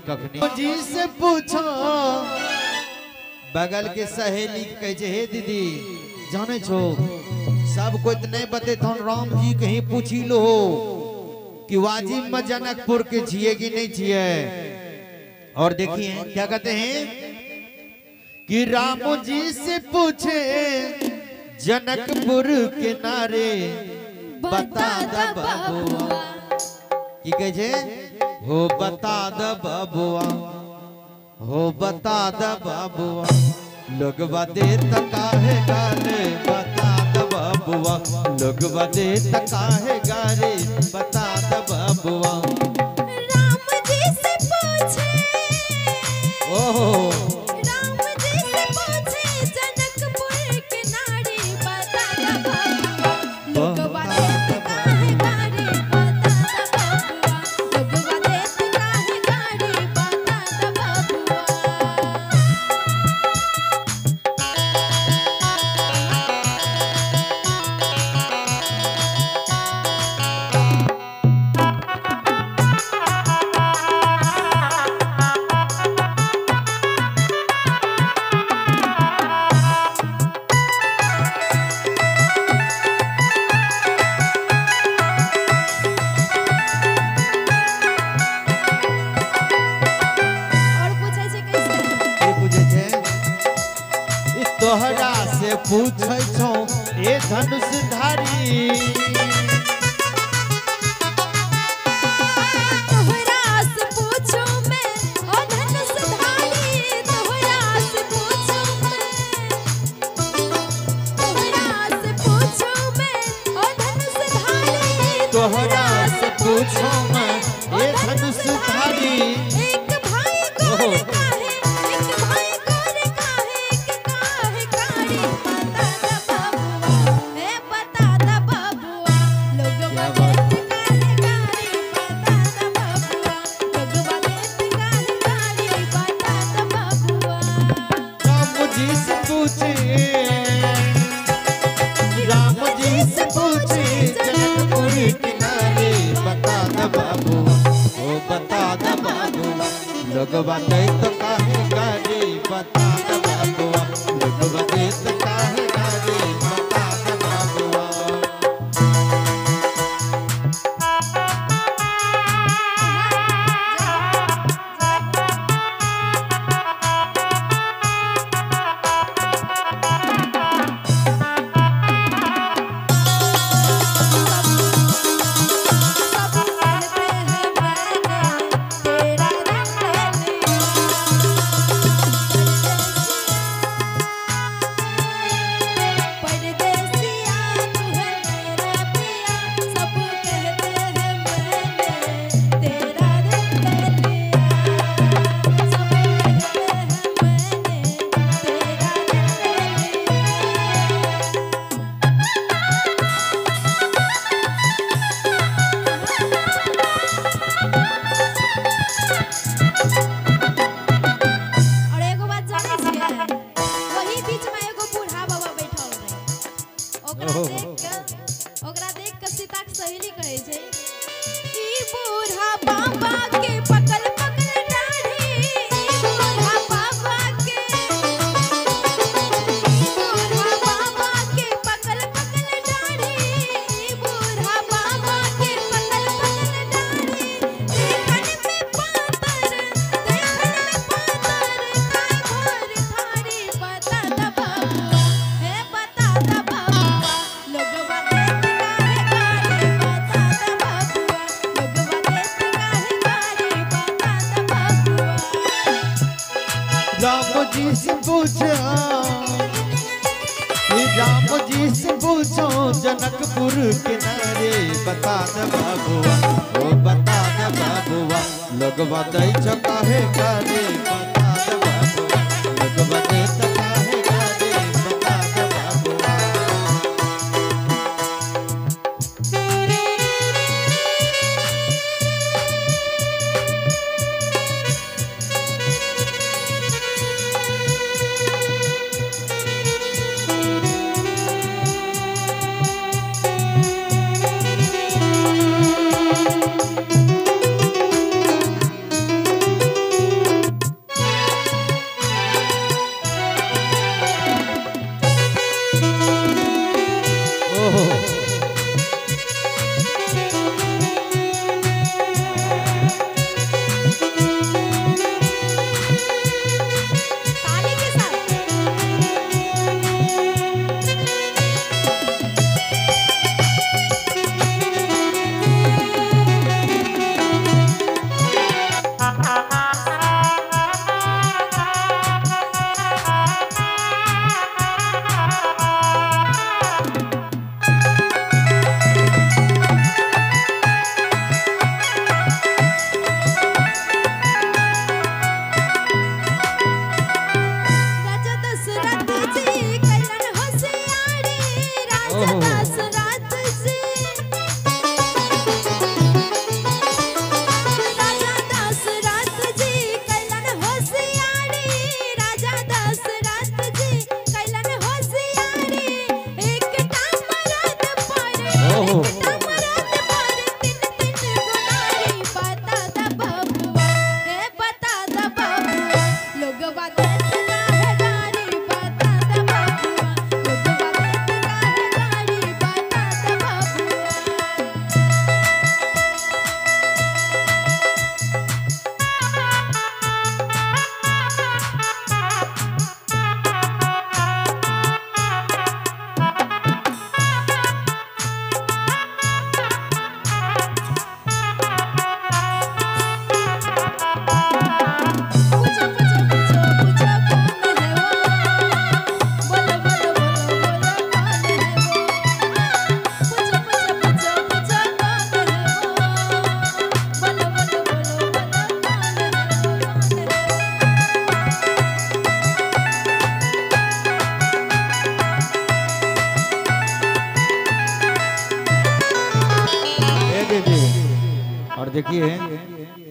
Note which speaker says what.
Speaker 1: कखनी जी से पूछो बगल के सहेली कहे हे दीदी जाने छो सब को इतने बते थन राम जी कहीं पूछी लो कि वाजिब में जनकपुर के छिए कि नहीं छिए। और देखिए क्या कहते हैं कि राम जी से पूछे जनकपुर के नारे बता द बबुआ की कहे हो बता द बबुआ हो बता द बबुआ लोगवा दे तकाहे गाले बता द बबुआ लोगवा दे तकाहे गारे बता द बबुआ।
Speaker 2: राम जी से पूछे
Speaker 1: ओहो
Speaker 2: राम जी से पूछे जनकपुर के नारी बता द बबुआ लोगवा दे तकाहे गारे बता द बबुआ लोगवा दे तकाहे गारे बता द बबुआ।
Speaker 1: तोहरा से पूछै छौ ए धनुषधारी
Speaker 2: तोहरा से पूछो मैं ओ धनुषधारी तोहरा से पूछो मैं तोहरा से पूछो मैं ओ धनुषधारी
Speaker 1: तोहरा से पूछो मैं ए धनुषधारी
Speaker 2: एक भाई गोरे काहे एक भाई गोरे काहे के काहे काड़ी बता द बबुआ लोगवा देत काहे गाड़ी बता द बबुआ लोगवा देत काहे गाड़ी बता द बबुआ।
Speaker 1: राम जी से पूछे राम जी से पूछे जनकपुर किनारे बता द बबुआ ओ बता द बबुआ लोगवा दे तो काहे गाड़ी बता द बबुआ लोगवा दे तो काहे गाड़ी बता द बबुआ।
Speaker 2: सब कहते हैं मैंने तेरा रंग लिया परदेसिया तू है मेरा पिया सब कहते हैं मैंने तेरा रंग लिया सब कहते हैं मैंने तेरा और एगो बात जाने छियै वही बीच में एगो बूढ़ा बाबा बैठल रहे ओकरा देख के सीता के सहेली कहे छै ई बूढ़ा बाबा के पकड़ पकड़ डाढ़ी ई बूढ़ा बाबा के पकड़ पकड़ डाढ़ी ई बूढ़ा बाबा के पकड़ पकड़ डाढ़ी देखन में पातर काय भोर थारी बता द बबुआ हे बता द बबुआ लोगवा देत काहे गाड़ी बता द बबुआ लोगवा देत काहे गाड़ी बता द बबुआ।
Speaker 1: राम जी से पूछो राम जी से पूछो जनकपुर किनारे बता द बबुआ ओ बता द बबुआ लोगवा दे छो काहे गाड़ी बता द बबुआ लोगवा दे तो काहे गाड़ी बता द बबुआ। देखिए